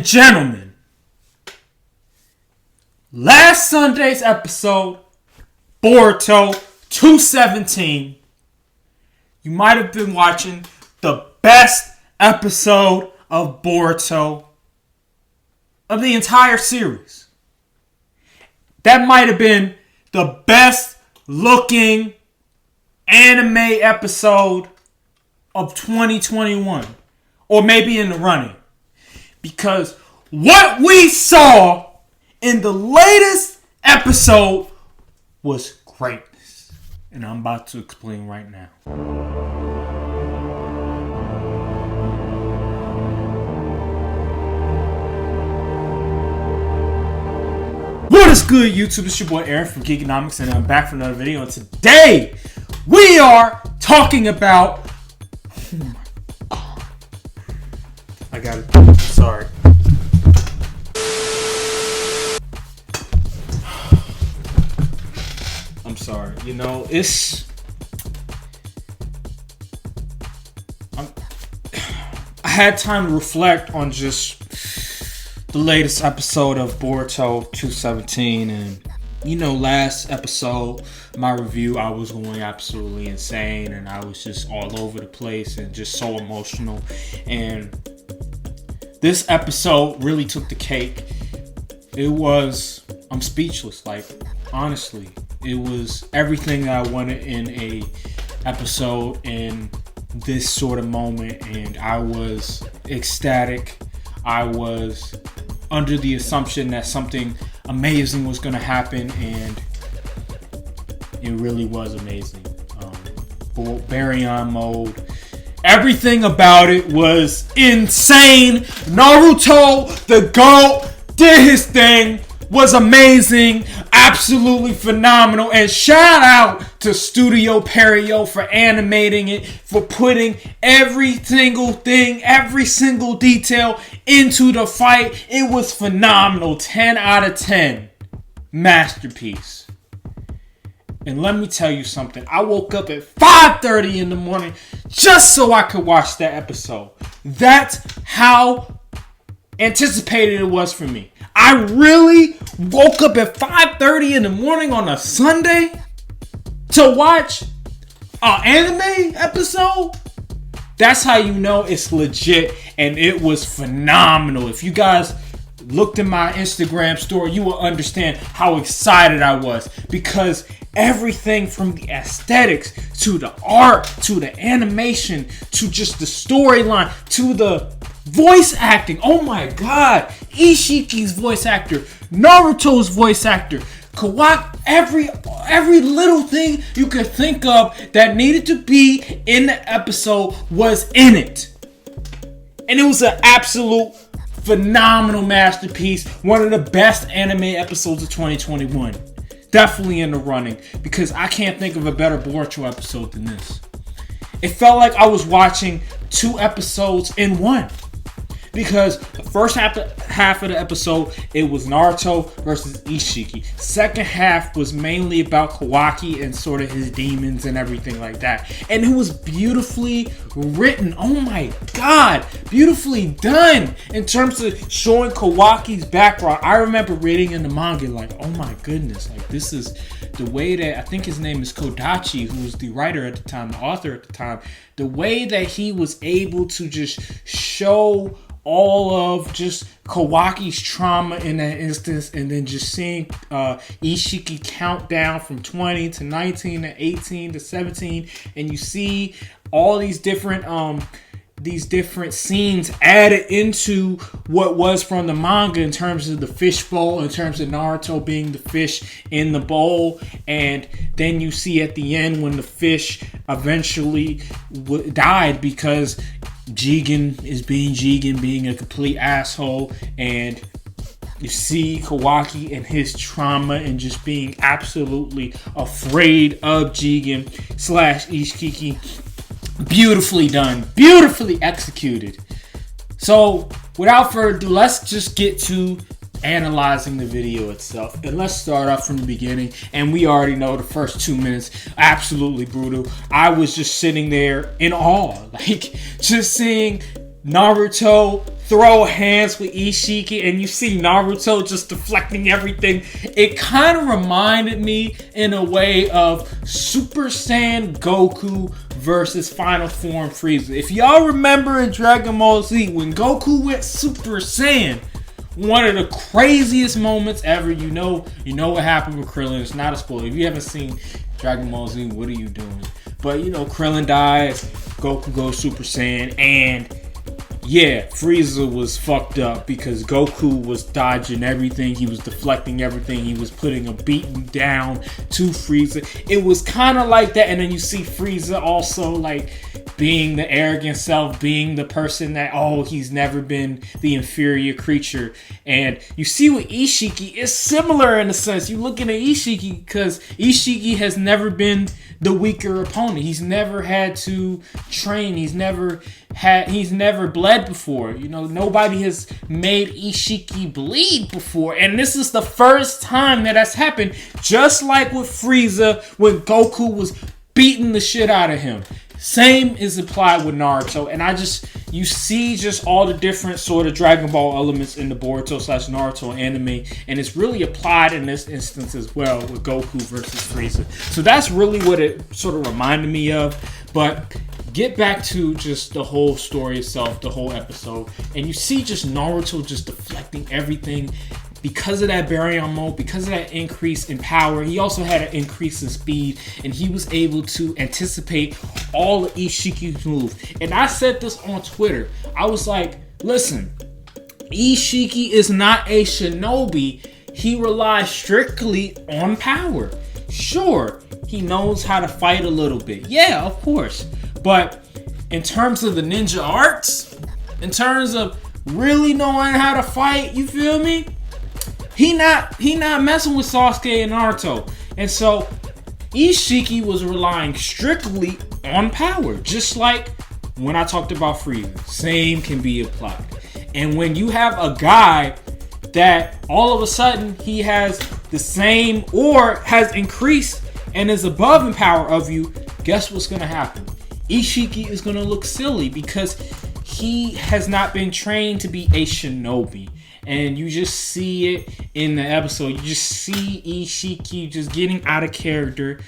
and gentlemen, last Sunday's episode, Boruto 217, you might have been watching the best episode of Boruto of the entire series. That might have been the best looking anime episode of 2021, or maybe in the running, because what we saw in the latest episode was greatness, and I'm about to explain right now. What is good, YouTube? It's your boy Aaron from Geekonomics, and I'm back for another video. And today we are talking about. Oh my God. I got it. Sorry. I'm sorry. You know, I had time to reflect on just the latest episode of Boruto 217, and you know, last episode, my review, I was going absolutely insane, and I was just all over the place and just so emotional. And this episode really took the cake. I'm speechless, like, honestly. It was everything that I wanted in a episode in this sort of moment, and I was ecstatic. I was under the assumption that something amazing was going to happen, and it really was amazing. Baryon mode, everything about it was insane. Naruto, the GOAT, did his thing, was amazing, absolutely phenomenal, and shout out to Studio Perio for animating it, for putting every single thing, every single detail into the fight. It was phenomenal. 10 out of 10. Masterpiece. And let me tell you something. I woke up at 5:30 in the morning just so I could watch that episode. That's how anticipated it was for me. I really woke up at 5:30 in the morning on a Sunday to watch an anime episode. That's how you know it's legit, and it was phenomenal. If you guys looked at my Instagram story, you will understand how excited I was, because everything from the aesthetics to the art to the animation to just the storyline to the voice acting. Oh my God. Isshiki's voice actor, Naruto's voice actor, Kawaki, every little thing you could think of that needed to be in the episode was in it. And it was an absolute phenomenal masterpiece. One of the best anime episodes of 2021. Definitely in the running, because I can't think of a better Boruto episode than this. It felt like I was watching two episodes in one, because the first half of the episode, it was Naruto versus Isshiki. Second half was mainly about Kawaki and sort of his demons and everything like that. And it was beautifully written. Oh my God, beautifully done in terms of showing Kawaki's background. I remember reading in the manga like, oh my goodness, like this is the way that, I think his name is Kodachi, who was the writer at the time, the author at the time, the way that he was able to just show all of just Kawaki's trauma in that instance, and then just seeing Isshiki count down from 20 to 19 to 18 to 17, and you see all these different scenes added into what was from the manga in terms of the fish bowl, in terms of Naruto being the fish in the bowl, and then you see at the end when the fish eventually died because Jigen is being Jigen, being a complete asshole, and you see Kawaki and his trauma and just being absolutely afraid of Jigen / Isshiki. Beautifully done, beautifully executed. So without further ado, let's just get to analyzing the video itself. And let's start off from the beginning. And we already know the first 2 minutes, absolutely brutal. I was just sitting there in awe, like just seeing Naruto throw hands with Isshiki and you see Naruto just deflecting everything. It kind of reminded me in a way of Super Saiyan Goku versus Final Form Frieza. If y'all remember in Dragon Ball Z, when Goku went Super Saiyan, one of the craziest moments ever. You know what happened with Krillin. It's not a spoiler. If you haven't seen Dragon Ball Z, what are you doing? But Krillin dies, Goku goes Super Saiyan, and yeah, Frieza was fucked up because Goku was dodging everything. He was deflecting everything. He was putting a beating down to Frieza. It was kind of like that. And then you see Frieza also like being the arrogant self, being the person that, he's never been the inferior creature. And you see with Isshiki, it's similar in a sense. You looking at Isshiki because Isshiki has never been the weaker opponent. He's never had to train. He's never bled before. Nobody has made Isshiki bleed before. And this is the first time that that's happened. Just like with Frieza when Goku was beating the shit out of him. Same is applied with Naruto. And you see just all the different sort of Dragon Ball elements in the Boruto/Naruto anime. And it's really applied in this instance as well with Goku versus Frieza. So that's really what it sort of reminded me of. But get back to just the whole story itself, the whole episode. And you see just Naruto just deflecting everything. Because of that Baryon mode, because of that increase in power, he also had an increase in speed, and he was able to anticipate all of Ishiki's moves. And I said this on Twitter. I was like, listen, Isshiki is not a shinobi. He relies strictly on power. Sure, he knows how to fight a little bit. Yeah, of course. But in terms of the ninja arts, in terms of really knowing how to fight, you feel me? He not messing with Sasuke and Naruto. And so Isshiki was relying strictly on power. Just like when I talked about Frieza. Same can be applied. And when you have a guy that all of a sudden he has the same or has increased and is above in power of you, guess what's going to happen? Isshiki is going to look silly because he has not been trained to be a shinobi. And you just see it in the episode. You just see Isshiki just getting out of character,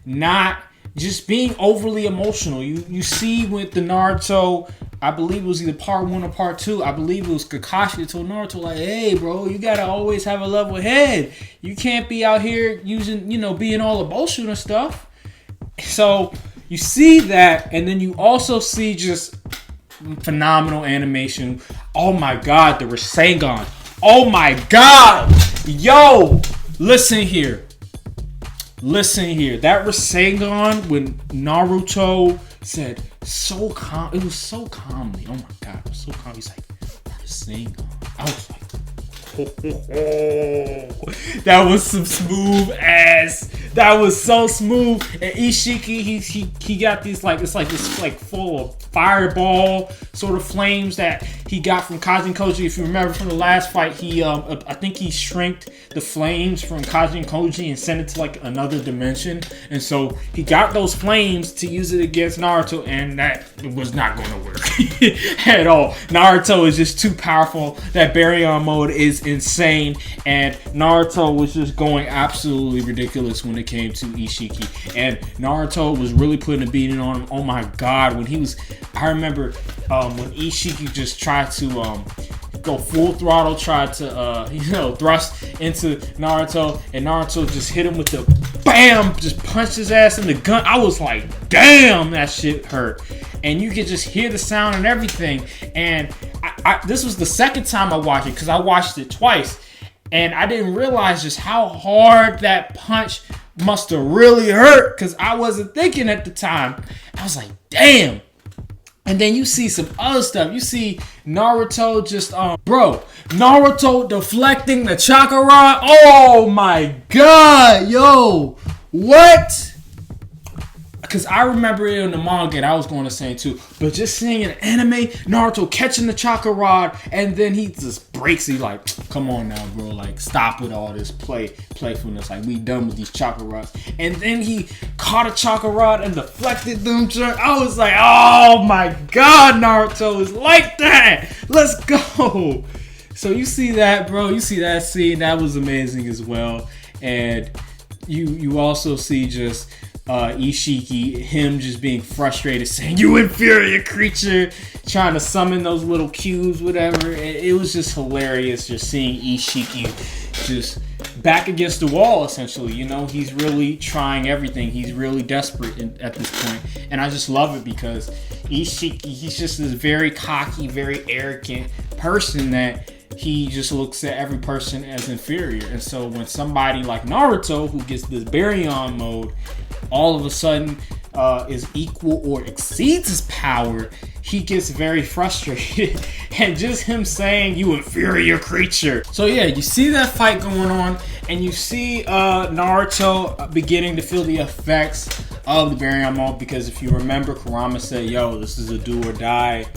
not just being overly emotional. You see with the Naruto, I believe it was either part 1 or part 2. I believe it was Kakashi that told Naruto, like, hey, bro, you gotta always have a level head. You can't be out here using, being all emotional and stuff. So you see that, and then you also see just phenomenal animation. Oh my god, the Rasengan. Oh my god. Yo, listen here. That Rasengan when Naruto said so calm. It was so calmly. Oh my god, it was so calm. He's like, Rasengan. I was like, that was some smooth ass. That was so smooth. And Isshiki, he got these it's like this full of fireball sort of flames that he got from Kajin Koji. If you remember from the last fight, he I think he shrinked the flames from Kajin Koji and sent it to like another dimension. And so he got those flames to use it against Naruto, and that was not going to work at all. Naruto is just too powerful. That Baryon mode is insane, and Naruto was just going absolutely ridiculous when it came to Isshiki. And Naruto was really putting a beating on him. Oh my god, I remember when Isshiki just tried to go full throttle, tried to thrust into Naruto, and Naruto just hit him with the BAM, just punched his ass in the gun. I was like, damn, that shit hurt. And you could just hear the sound and everything. And this was the second time I watched it, because I watched it twice, and I didn't realize just how hard that punch must have really hurt, because I wasn't thinking at the time. I was like, damn. And then you see some other stuff. You see Naruto just, Naruto deflecting the chakra rod. Oh my god, yo. What? because I remember it in the manga, and I was going to say it too, but just seeing an anime, Naruto catching the chakra rod, and then he just breaks it, like, come on now, bro, like, stop with all this playfulness, like, we done with these chakra rods. And then he caught a chakra rod and deflected them. I was like, oh my god, Naruto is like that. Let's go. So you see that, bro. You see that scene. That was amazing as well. And you also see just Isshiki, him just being frustrated, saying, you inferior creature, trying to summon those little cubes, whatever. It was just hilarious just seeing Isshiki just back against the wall, essentially. You know, he's really trying everything. He's really desperate at this point. And I just love it because Isshiki, he's just this very cocky, very arrogant person that he just looks at every person as inferior. And so when somebody like Naruto, who gets this Baryon mode, all of a sudden is equal or exceeds his power, he gets very frustrated. And just him saying, you inferior creature. So yeah, you see that fight going on, and you see Naruto beginning to feel the effects of the Baryon mode, because if you remember, Kurama said, yo, this is a do or die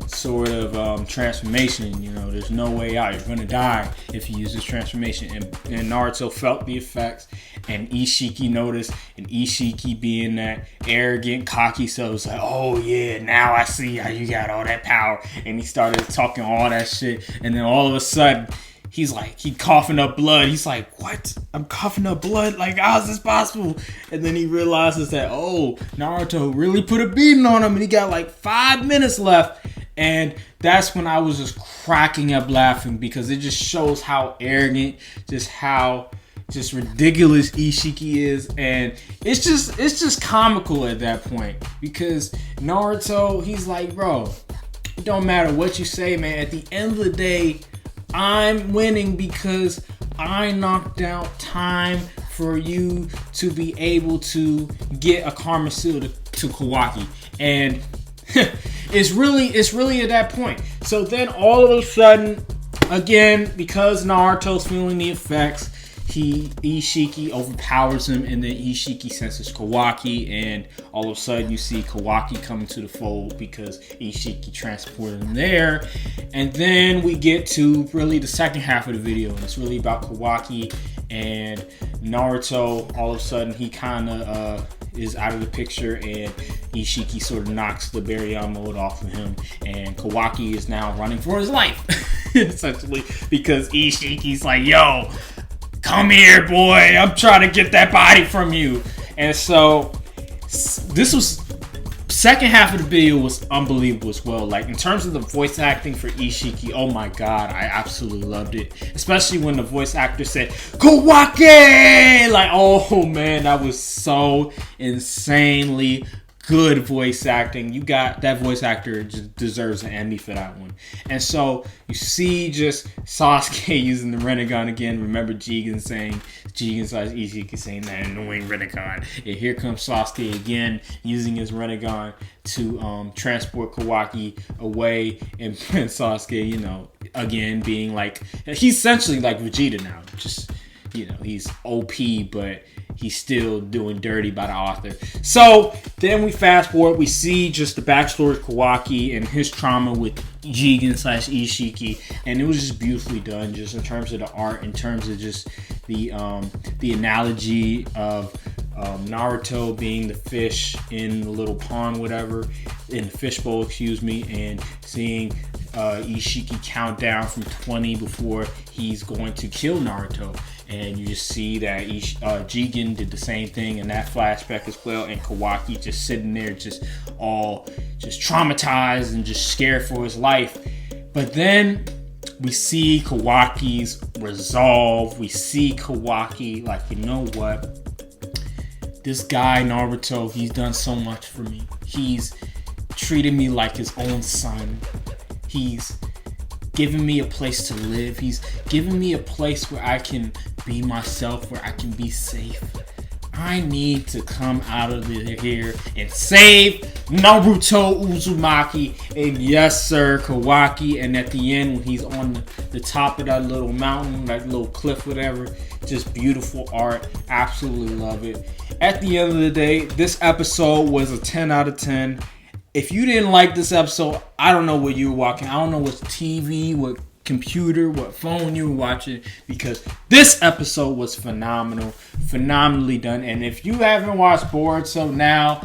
sort of transformation. You know, there's no way out. You're gonna die if you use this transformation. And Naruto felt the effects, and Isshiki noticed, and Isshiki being that arrogant, cocky self was like, oh yeah, now I see how you got all that power. And he started talking all that shit, and then all of a sudden he's like, he coughing up blood. He's like, what? I'm coughing up blood? Like, how is this possible? And then he realizes that, oh, Naruto really put a beating on him, and he got like 5 minutes left. And that's when I was just cracking up laughing, because it just shows how arrogant, just ridiculous Isshiki is. And it's just comical at that point, because Naruto, he's like, bro, it don't matter what you say, man. At the end of the day, I'm winning because I knocked out time for you to be able to get a Karma Seal to Kawaki. And it's really at that point. So then all of a sudden, again, because Naruto's feeling the effects, Isshiki overpowers him, and then Isshiki senses Kawaki, and all of a sudden you see Kawaki coming to the fold because Isshiki transported him there. And then we get to really the second half of the video, and it's really about Kawaki and Naruto. All of a sudden he kind of is out of the picture, and Isshiki sort of knocks the Baryon mode off of him, and Kawaki is now running for his life essentially, because Ishiki's like, yo, come here, boy, I'm trying to get that body from you. And so this was, second half of the video was unbelievable as well. Like, in terms of the voice acting for Isshiki, oh my god, I absolutely loved it. Especially when the voice actor said, Kawaki! Like, oh man, that was so insanely good voice acting. You got that voice actor just deserves an Emmy for that one. And so you see just Sasuke using the Rinnegan again. Remember Jigen slash Isshiki saying that annoying Rinnegan. And here comes Sasuke again using his Rinnegan to transport Kawaki away. And Sasuke, you know, again being like, he's essentially like Vegeta now. Just, you know, he's OP, but he's still doing dirty by the author. So then we fast forward, we see just the backstory of Kawaki and his trauma with Jigen slash Isshiki, and it was just beautifully done, just in terms of the art, in terms of just the analogy of Naruto being the fish in the little pond, whatever, in the fishbowl, excuse me, and seeing Isshiki count down from 20 before he's going to kill Naruto. And you just see that Jigen did the same thing in that flashback as well, and Kawaki just sitting there just traumatized and just scared for his life. But then we see Kawaki's resolve. We see Kawaki like, you know what? This guy Naruto, he's done so much for me. He's treated me like his own son. He's given me a place to live. He's given me a place where I can be myself, where I can be safe. I need to come out of here and save Naruto Uzumaki. And yes, sir, Kawaki. And at the end, when he's on the top of that little mountain, that little cliff, whatever, just beautiful art. Absolutely love it. At the end of the day, this episode was a 10 out of 10. If you didn't like this episode, I don't know what you were watching. I don't know what TV, what computer, what phone you were watching, because this episode was phenomenal, phenomenally done. And if you haven't watched Boruto now,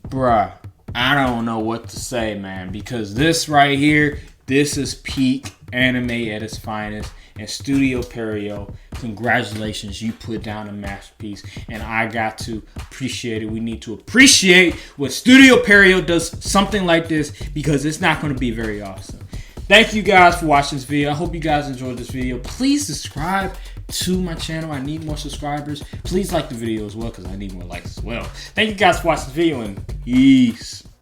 bruh, I don't know what to say, man, because this right here, this is peak anime at its finest. And Studio Perio, congratulations, you put down a masterpiece, and I got to appreciate it. We need to appreciate when Studio Perio does something like this, because it's not going to be very awesome. Thank you guys for watching this video. I hope you guys enjoyed this video. Please subscribe to my channel. I need more subscribers. Please like the video as well, because I need more likes as well. Thank you guys for watching this video, and peace.